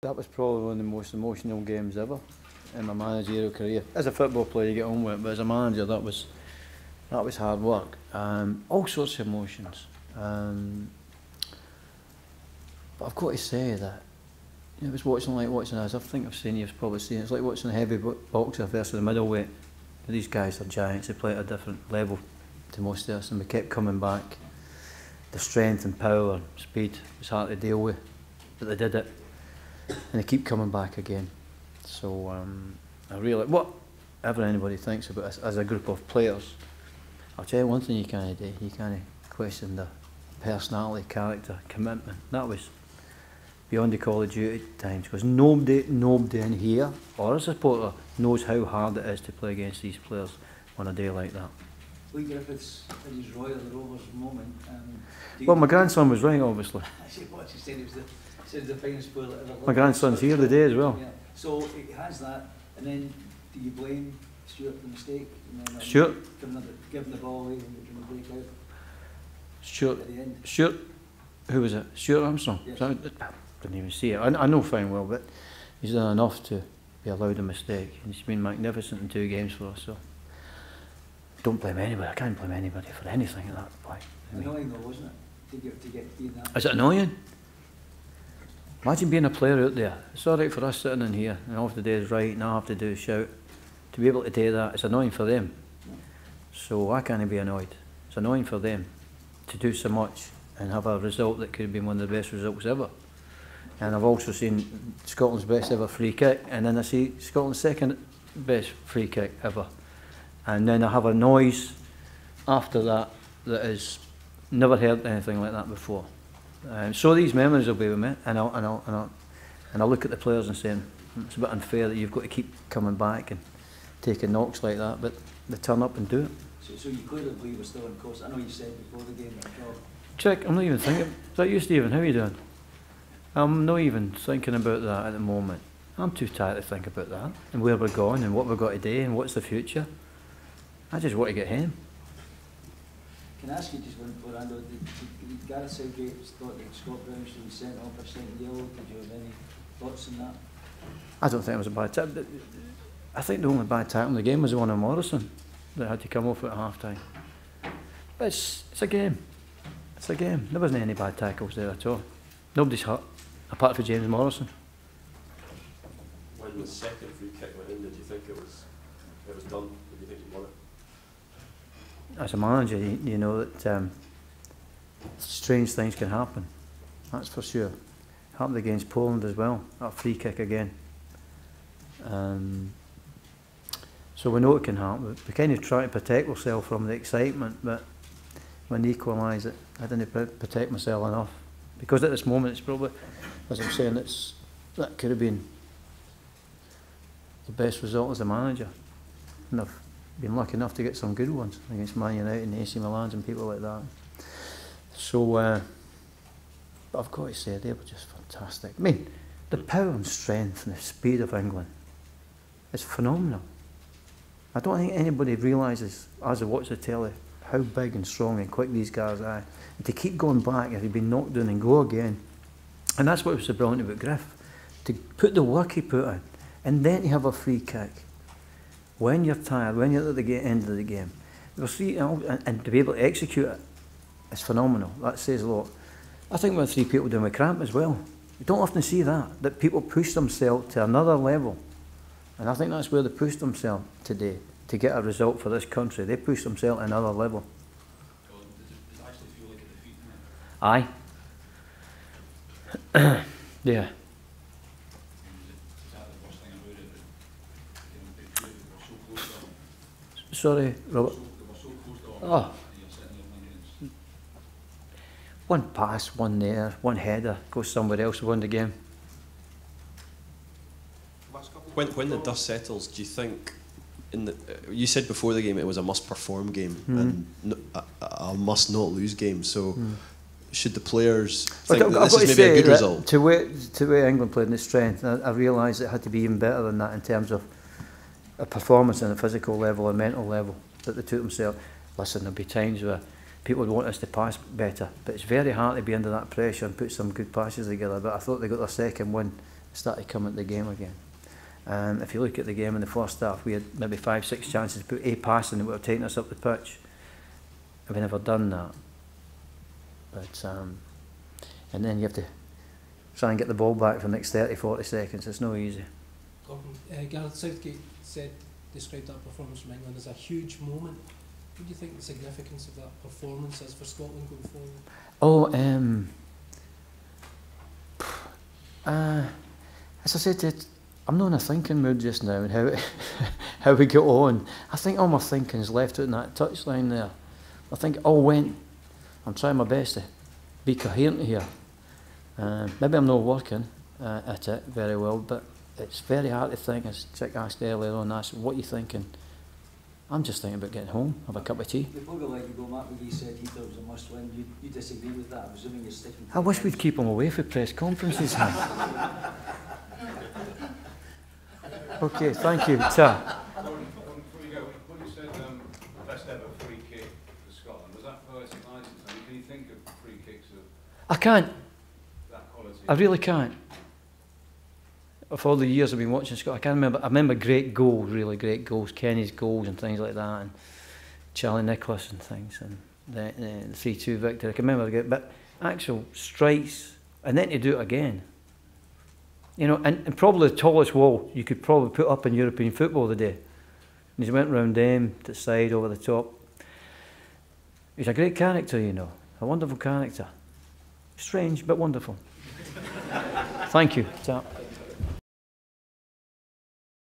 that was probably one of the most emotional games ever in my managerial career. As a football player, you get on with it, but as a manager, that was hard work. All sorts of emotions. But I've got to say that it was watching as I think I've seen, you've probably seen it. It's like watching a heavy boxer versus the middleweight. These guys are giants. They play at a different level to most of us, and we kept coming back. The strength and power and speed was hard to deal with, but they did it, and they keep coming back again. So I really, whatever anybody thinks about us as a group of players, I'll tell you one thing you can't do. You can't question the personality, character, commitment. That was beyond the call of duty times, because nobody in here or a supporter knows how hard it is to play against these players on a day like that. Lee Griffiths in his Royal Rovers moment. Well, my grandson was right, obviously. What he said, he said the finest player that ever lived. My grandson's here today as well. Yeah. So it has that, and then do you blame Stuart for the mistake? Stuart? Giving the ball away and the break out? Stuart? At the end. Stuart? Who was it? Stuart Armstrong? Yes. I didn't even see it. I know fine well, but he's done enough to be allowed a mistake. And he's been magnificent in 2 games for us, so don't blame anybody. I can't blame anybody for anything at that point. Annoying though, wasn't it? To get being that. Is it annoying? Imagine being a player out there. It's all right for us sitting in here and all I have to do is write and all I have to do is shout. To be able to do that, it's annoying for them. So I can't be annoyed. It's annoying for them to do so much and have a result that could have been one of the best results ever. And I've also seen Scotland's best ever free kick, and then I see Scotland's second best free kick ever. And then I have a noise after that that is never heard anything like that before. So these memories will be with me, and I look at the players and saying, it's a bit unfair that you've got to keep coming back and taking knocks like that, but they turn up and do it. So you clearly believe we're still on course. I know you said before the game that Check, I'm not even thinking. Is that you, Stephen? How are you doing? I'm not even thinking about that at the moment. I'm too tired to think about that, and where we're going, and what we've got to do, and what's the future. I just want to get home. Can I ask you just one before, Andrew? Did Gareth Southgate thought that Scott Brown should be sent off or sent yellow? Did you have any thoughts on that? I don't think it was a bad tackle. I think the only bad tackle in the game was the one on Morrison that had to come off at half time. But it's a game. It's a game. There wasn't any bad tackles there at all. Nobody's hurt, apart from James Morrison. When the second free kick went in, did you think it was done? Did you think you won it? As a manager, you know that strange things can happen. That's for sure. Happened against Poland as well, that free kick again. So we know it can happen. We kind of try to protect ourselves from the excitement, but when they equalise it, I didn't protect myself enough. Because at this moment, it's probably, as I'm saying, that could have been the best result as a manager. And I've been lucky enough to get some good ones against Man United and AC Milan and people like that. So, but I've got to say, they were just fantastic. I mean, the power and strength and the speed of England is phenomenal. I don't think anybody realises, as they watch the telly, how big and strong and quick these guys are. And to keep going back, if you've been knocked down and go again. And that's what was so brilliant about Griff. To put the work he put in, and then to have a free kick. When you're tired, when you're at the end of the game. And to be able to execute it is phenomenal. That says a lot. I think we're 3 people doing with cramp as well. You don't often see that people push themselves to another level. And I think that's where they pushed themselves today, to get a result for this country. They pushed themselves to another level. Does it actually feel like a defeat? Aye. Yeah. Is that the worst thing about it? That, they were so close to it. Sorry, Robert. They were so close to it. Oh. And you're sitting there wondering. One pass, one there, one header, goes somewhere else, won the game. When the dust settles, do you think, you said before the game it was a must-perform game and a must-not-lose game, so should the players think that this is maybe a good result? To way England played in its strength, I realised it had to be even better than that in terms of a performance on a physical level and mental level that they took themselves. Listen, there'll be times where people would want us to pass better, but it's very hard to be under that pressure and put some good passes together. But I thought they got their second win started coming to the game again. And if you look at the game in the first half, we had maybe 5-6 chances to put a pass in that would have taken us up the pitch. And we never done that. But and then you have to try and get the ball back for the next 30-40 seconds. It's no easy. Gordon, Gareth Southgate described that performance from England as a huge moment. What do you think the significance of that performance is for Scotland going forward? As I said, I'm not in a thinking mood just now, and how we get on. I think all my thinking is left out in that touchline there. I think it all went. I'm trying my best to be coherent here. Maybe I'm not working at it very well, but it's very hard to think, as Chick asked earlier on, what are you thinking? I'm just thinking about getting home, have a cup of tea. Before we let you go, Mark McGee said he thought it was a must-win. You disagree with that? I'm assuming you're sticking to I wish we'd keep him away for press conferences. Okay, thank you. Ta. Before you go, when you said best ever free kick for Scotland, was that poetic license? I mean, can you think of free kicks of I can't. that quality? I really can't. Of all the years I've been watching Scotland, I can't remember. I remember great goals, really great goals, Kenny's goals and things like that, and Charlie Nicholas and things, and the 3-2 victory. I can remember, but actual strikes, and then to do it again. You know, and probably the tallest wall you could probably put up in European football today. And he went round them, to the side, over the top. He's a great character, you know, a wonderful character. Strange, but wonderful. Thank you. Ta.